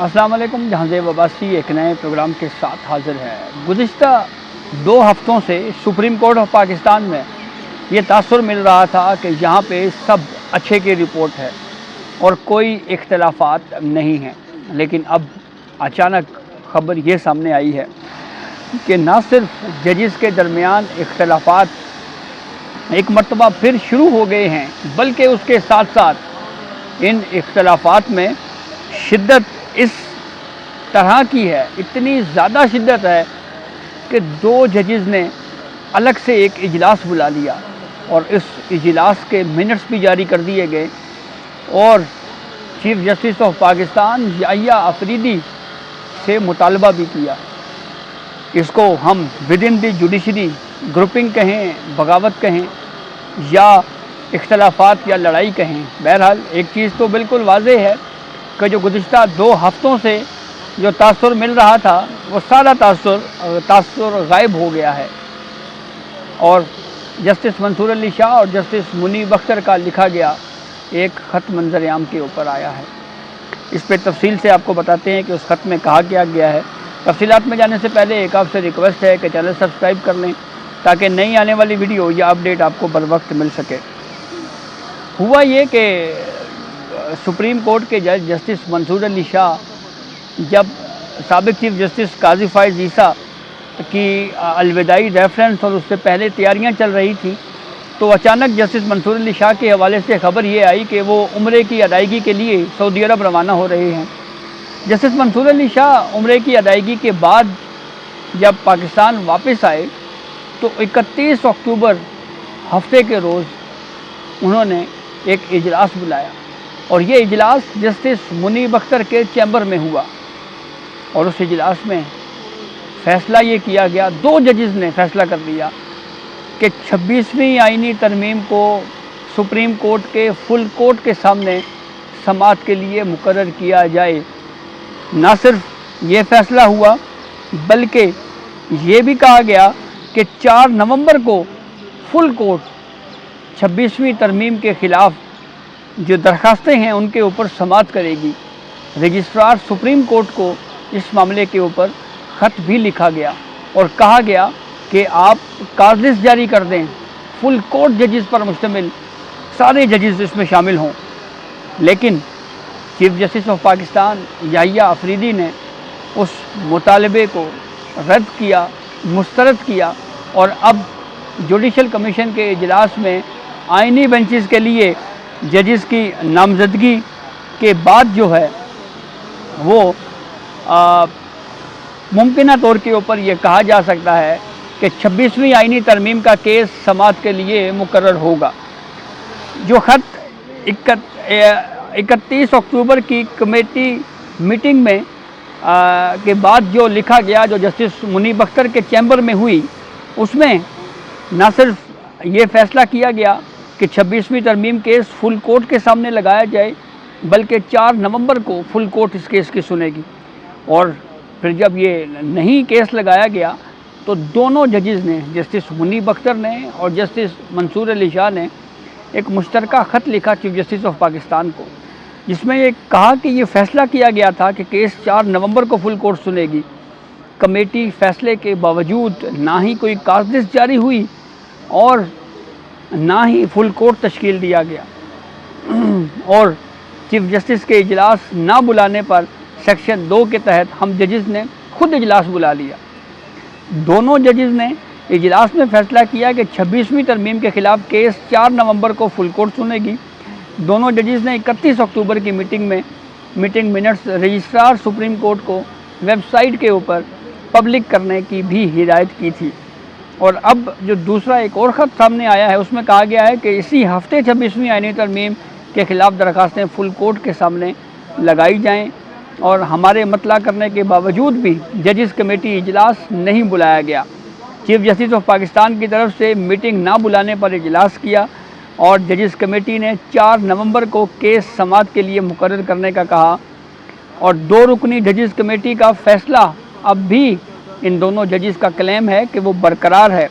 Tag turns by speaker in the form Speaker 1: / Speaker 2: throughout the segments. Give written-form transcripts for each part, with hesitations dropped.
Speaker 1: अस्सलाम वालेकुम। जहांज़ेब अब्बासी एक नए प्रोग्राम के साथ हाज़िर है। गुज़िश्ता 2 हफ़्तों से सुप्रीम कोर्ट ऑफ पाकिस्तान में ये तासुर मिल रहा था कि यहाँ पे सब अच्छे की रिपोर्ट है और कोई इख्तलाफात नहीं हैं, लेकिन अब अचानक खबर ये सामने आई है कि ना सिर्फ जजेस के दरमियान इख्तलाफात एक मरतबा फिर शुरू हो गए हैं, बल्कि उसके साथ साथ इन इख्तलाफात में शिद्दत इस तरह की है, इतनी ज़्यादा शिद्दत है कि 2 जजेस ने अलग से एक इजलास बुला लिया और इस इजलास के मिनट्स भी जारी कर दिए गए और chief justice of Pakistan Yahya Afridi से मुतालबा भी किया। इसको हम within the judiciary grouping कहें, बगावत कहें या इख्तलाफात या लड़ाई कहें, बहरहाल एक चीज़ तो बिल्कुल वाज़ेह है कि जो गुज़िश्ता 2 हफ़्तों से जो तासुर मिल रहा था वो सारा तासुर गायब हो गया है और जस्टिस मंसूर अली शाह और जस्टिस मुनीब अख्तर का लिखा गया एक ख़त मंजर आम के ऊपर आया है। इस पर तफसील से आपको बताते हैं कि उस ख़त में कहा क्या गया है। तफसीलात में जाने से पहले एक आपसे रिक्वेस्ट है कि चैनल सब्सक्राइब कर लें ताकि नई आने वाली वीडियो या अपडेट आपको बर वक्त मिल सके। हुआ ये कि सुप्रीम कोर्ट के जज जस्टिस मंसूर अली शाह जब साबिक चीफ जस्टिस काजी फ़ाइज़ ईसा की अलविदाई रेफरेंस और उससे पहले तैयारियां चल रही थी, तो अचानक जस्टिस मंसूर अली शाह के हवाले से खबर ये आई कि वो उम्रे की अदायगी के लिए सऊदी अरब रवाना हो रहे हैं। जस्टिस मंसूर अली शाह उम्रे की अदायगी के बाद जब पाकिस्तान वापस आए तो 31 अक्टूबर हफ्ते के रोज़ उन्होंने एक इजलास बुलाया और ये इजलास जस्टिस मुनीब अख्तर के चैम्बर में हुआ और उस इजलास में फ़ैसला ये किया गया, 2 जजेस ने फ़ैसला कर लिया कि 26वीं आईनी तरमीम को सुप्रीम कोर्ट के फुल कोर्ट के सामने समाअत के लिए मुकर्रर किया जाए। ना सिर्फ ये फ़ैसला हुआ बल्कि ये भी कहा गया कि 4 नवंबर को फुल कोर्ट 26वीं तरमीम के ख़िलाफ़ जो दरखास्तें हैं उनके ऊपर समाअत करेगी। रजिस्ट्रार सुप्रीम कोर्ट को इस मामले के ऊपर ख़त भी लिखा गया और कहा गया कि आप कार्डिस जारी कर दें, फुल कोर्ट जजेस पर मुश्तमिल सारे जजेस इसमें शामिल हों। लेकिन chief justice of Pakistan Yahya Afridi ने उस मुतालबे को रद्द किया, मुस्तरद किया और अब जुडिशल कमीशन के इजलास में आइनी बेंचेस के लिए जजेस की नामजदगी के बाद जो है वो मुमकिना तौर के ऊपर ये कहा जा सकता है कि 26वीं आइनी तरमीम का केस समाअत के लिए मुकर्रर होगा। जो ख़त 31 अक्टूबर की कमेटी मीटिंग में के बाद जो लिखा गया, जो जस्टिस मुनीब अख्तर के चैम्बर में हुई, उसमें न सिर्फ ये फ़ैसला किया गया कि 26वीं तरमीम केस फुल कोर्ट के सामने लगाया जाए, बल्कि 4 नवंबर को फुल कोर्ट इस केस की सुनेगी। और फिर जब ये नहीं केस लगाया गया तो दोनों जजेस ने, जस्टिस मुनीब अख्तर ने और जस्टिस मंसूर अली शाह ने एक मुश्तरका ख़त लिखा चीफ जस्टिस ऑफ पाकिस्तान को, जिसमें ये कहा कि ये फ़ैसला किया गया था कि केस 4 नवंबर को फुल कोर्ट सुनेगी। कमेटी फ़ैसले के बावजूद ना ही कोई कार्डिस जारी हुई और ना ही फुल कोर्ट तश्कील दिया गया और चीफ जस्टिस के इजलास ना बुलाने पर सेक्शन 2 के तहत हम जजेस ने खुद इजलास बुला लिया। दोनों जजेस ने इजलास में फ़ैसला किया कि 26वीं तरमीम के ख़िलाफ़ केस 4 नवंबर को फुल कोर्ट सुनेगी। दोनों जजेस ने 31 अक्टूबर की meeting minutes registrar supreme court को वेबसाइट के ऊपर पब्लिक करने की भी हिदायत की थी। और अब जो दूसरा एक और ख़त सामने आया है उसमें कहा गया है कि इसी हफ्ते 26वीं आईनी तरमीम के ख़िलाफ़ दरखास्तें फुल कोर्ट के सामने लगाई जाएं और हमारे मतला करने के बावजूद भी जजेस कमेटी इजलास नहीं बुलाया गया। चीफ जस्टिस ऑफ पाकिस्तान की तरफ से मीटिंग ना बुलाने पर इजलास किया और जजेस कमेटी ने 4 नवंबर को केस समाअत के लिए मुकर्रर करने का कहा और 2 रुकनी जजेस कमेटी का फ़ैसला अब भी इन दोनों जजेस का क्लेम है कि वो बरकरार है।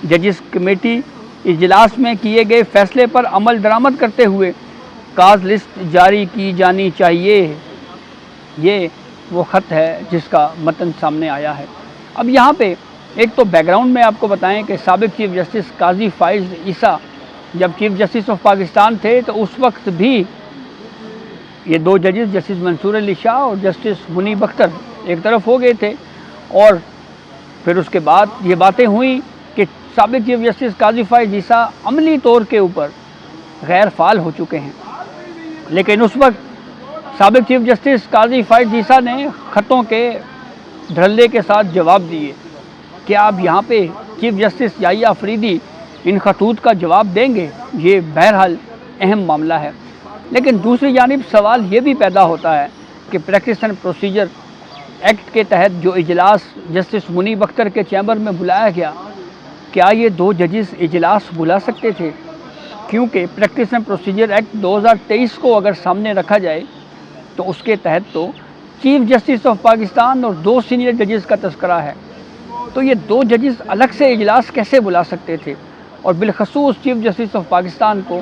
Speaker 1: जजेस कमेटी इजलास में किए गए फ़ैसले पर अमल दरामद करते हुए काज लिस्ट जारी की जानी चाहिए। ये वो ख़त है जिसका मतन सामने आया है। अब यहाँ पे एक तो बैकग्राउंड में आपको बताएं कि साबिक़ चीफ जस्टिस काजी फ़ाइज़ ईसा जब चीफ जस्टिस ऑफ पाकिस्तान थे तो उस वक्त भी ये दो जजेस जस्टिस मंसूर अली शाह और जस्टिस मुनीब अख्तर एक तरफ हो गए थे, और फिर उसके बाद ये बातें हुई कि साबिक़ चीफ जस्टिस काजी फ़ाइज़ ईसा अमली तौर के ऊपर गैर फ़ाल हो चुके हैं। लेकिन उस वक्त साबिक़ चीफ जस्टिस काजी फ़ाइज़ ईसा ने ख़तों के धड़ल्ले के साथ जवाब दिए। क्या आप यहाँ पे चीफ जस्टिस याहिया अफरीदी इन खतूत का जवाब देंगे? ये बहरहाल अहम मामला है। लेकिन दूसरी जानिब सवाल ये भी पैदा होता है कि प्रैक्टिस एंड प्रोसीजर एक्ट के तहत जो इजलास जस्टिस मुनीब अख्तर के चैम्बर में बुलाया गया, क्या ये दो जजेस इजलास बुला सकते थे? क्योंकि प्रैक्टिस एंड प्रोसीजर एक्ट 2023 को अगर सामने रखा जाए तो उसके तहत तो चीफ जस्टिस ऑफ पाकिस्तान और दो सीनियर जजेस का तस्करा है। तो ये दो जजेस अलग से इजलास कैसे बुला सकते थे और बिलखसूस चीफ जस्टिस ऑफ पाकिस्तान को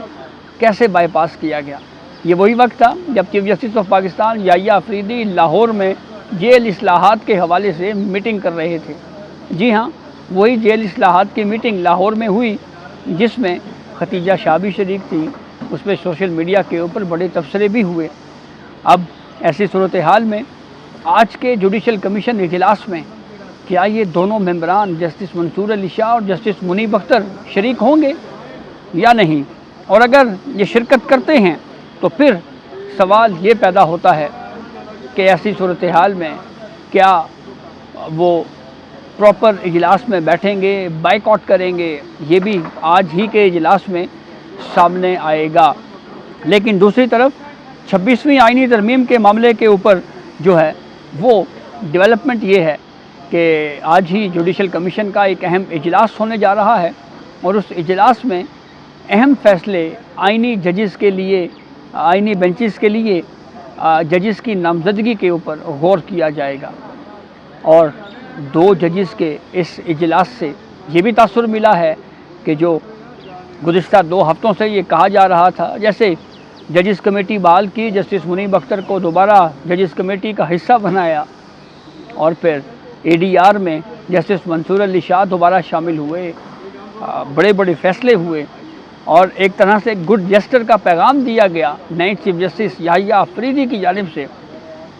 Speaker 1: कैसे बाईपास किया गया? ये वही वक्त था जब chief justice of Pakistan Yahya Afridi Lahore में जेल इस्लाहात के हवाले से मीटिंग कर रहे थे। जी हाँ, वही जेल इस्लाहात की मीटिंग लाहौर में हुई जिसमें खतीजा शाह भी शरीक थी। उस पर सोशल मीडिया के ऊपर बड़े तबसरे भी हुए। अब ऐसी सूरत हाल में आज के जुडिशल कमीशन इजलास में क्या ये दोनों मेंबरान जस्टिस मंसूर अली शाह और जस्टिस मुनीब अख्तर शरीक होंगे या नहीं? और अगर ये शिरकत करते हैं तो फिर सवाल ये पैदा होता है कि ऐसी सूरत हाल में क्या वो प्रॉपर इजलास में बैठेंगे, बाइकआउट करेंगे? ये भी आज ही के इजलास में सामने आएगा। लेकिन दूसरी तरफ 26वीं आईनी तरमीम के मामले के ऊपर जो है वो डेवलपमेंट ये है कि आज ही जुडिशल कमीशन का एक अहम इजलास होने जा रहा है और उस इजलास में अहम फ़ैसले आईनी जजेस के लिए, आईनी बेंचेस के लिए जजेस की नामजदगी के ऊपर गौर किया जाएगा। और दो जजेस के इस इजलास से ये भी तासुर मिला है कि जो गुज़िश्ता 2 हफ़्तों से ये कहा जा रहा था, जैसे जजेस कमेटी बहाल की, जस्टिस मुनीब अख्तर को दोबारा जजेस कमेटी का हिस्सा बनाया और फिर ADR में जस्टिस मंसूर अली शाह दोबारा शामिल हुए, बड़े बड़े फ़ैसले हुए और एक तरह से गुड जेस्टर का पैगाम दिया गया नए चीफ जस्टिस याहिया अफरीदी की जानिब से।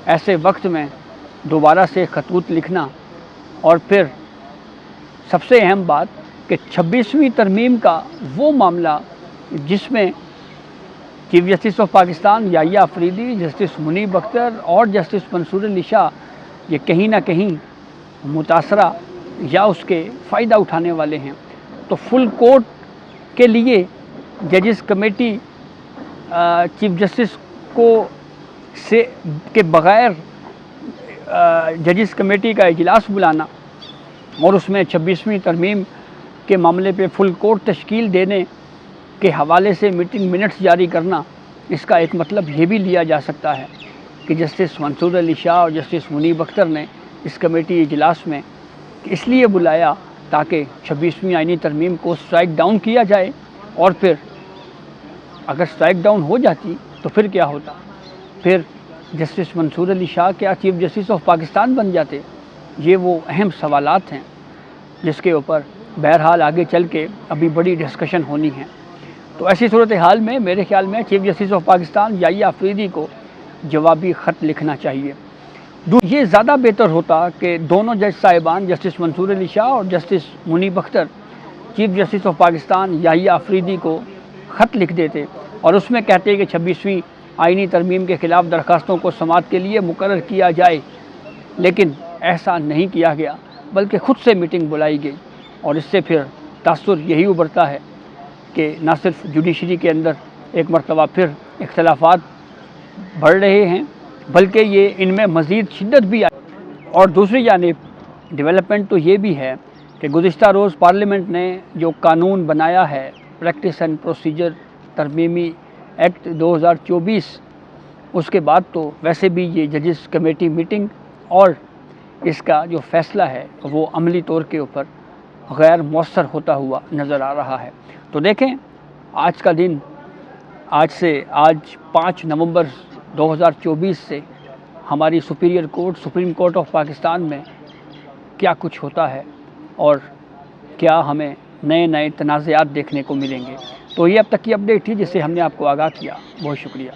Speaker 1: ऐसे वक्त में दोबारा से खतूत लिखना और फिर सबसे अहम बात कि 26वीं तरमीम का वो मामला जिसमें chief justice of Pakistan Yahya Afridi, justice Munib Akhtar और जस्टिस मंसूर अली शाह ये कहीं ना कहीं मुतासरा या उसके फ़ायदा उठाने वाले हैं। तो फुल कोर्ट के लिए जजेस कमेटी चीफ जस्टिस को से के बग़ैर जजेस कमेटी का इजलास बुलाना और उसमें 26वीं तरमीम के मामले पे फुल कोर्ट तश्कील देने के हवाले से मीटिंग मिनट्स जारी करना, इसका एक मतलब ये भी लिया जा सकता है कि जस्टिस मंसूर अली शाह और जस्टिस मुनीब अख्तर ने इस कमेटी इजलास में इसलिए बुलाया ताकि 26वीं आईनी तरमीम को स्ट्राइक डाउन किया जाए। और फिर अगर स्ट्राइक डाउन हो जाती तो फिर क्या होता? फिर जस्टिस मंसूर अली शाह क्या चीफ जस्टिस ऑफ पाकिस्तान बन जाते? ये वो अहम सवालात हैं जिसके ऊपर बहरहाल आगे चल के अभी बड़ी डिस्कशन होनी है। तो ऐसी सूरत हाल में मेरे ख्याल में chief justice of Pakistan Yahya Afridi को जवाबी ख़त लिखना चाहिए। ये ज़्यादा बेहतर होता कि दोनों जज साहिबान जस्टिस मंसूर अली शाह और justice Munib Akhtar chief justice of Pakistan Yahya Afridi को ख़त लिख देते और उसमें कहते कि 26वीं आईनी तरमीम के ख़िलाफ़ दरख्वास्तों को समाअत के लिए मुकर्रर किया जाए। लेकिन ऐसा नहीं किया गया, बल्कि ख़ुद से मीटिंग बुलाई गई और इससे फिर तासुर यही उभरता है कि न सिर्फ जुडिशरी के अंदर एक मरतबा फिर इख्तलाफात बढ़ रहे हैं, बल्कि ये इनमें मज़ीद शिद्दत भी आई। और दूसरी जानिब डेवलपमेंट तो ये भी है कि गुज़िश्ता रोज़ पार्लियामेंट ने जो कानून बनाया है प्रैक्टिस एंड प्रोसीजर तरमीमी एक्ट 2024, उसके बाद तो वैसे भी ये जजेस कमेटी मीटिंग और इसका जो फ़ैसला है वो अमली तौर के ऊपर गैर मौसर होता हुआ नज़र आ रहा है। तो देखें आज का दिन, आज 5 नवंबर 2024 से हमारी superior court, supreme court of Pakistan में क्या कुछ होता है और क्या हमें नए नए तनाज़ात देखने को मिलेंगे। तो ये अब तक की अपडेट थी जिससे हमने आपको आगाह किया। बहुत शुक्रिया।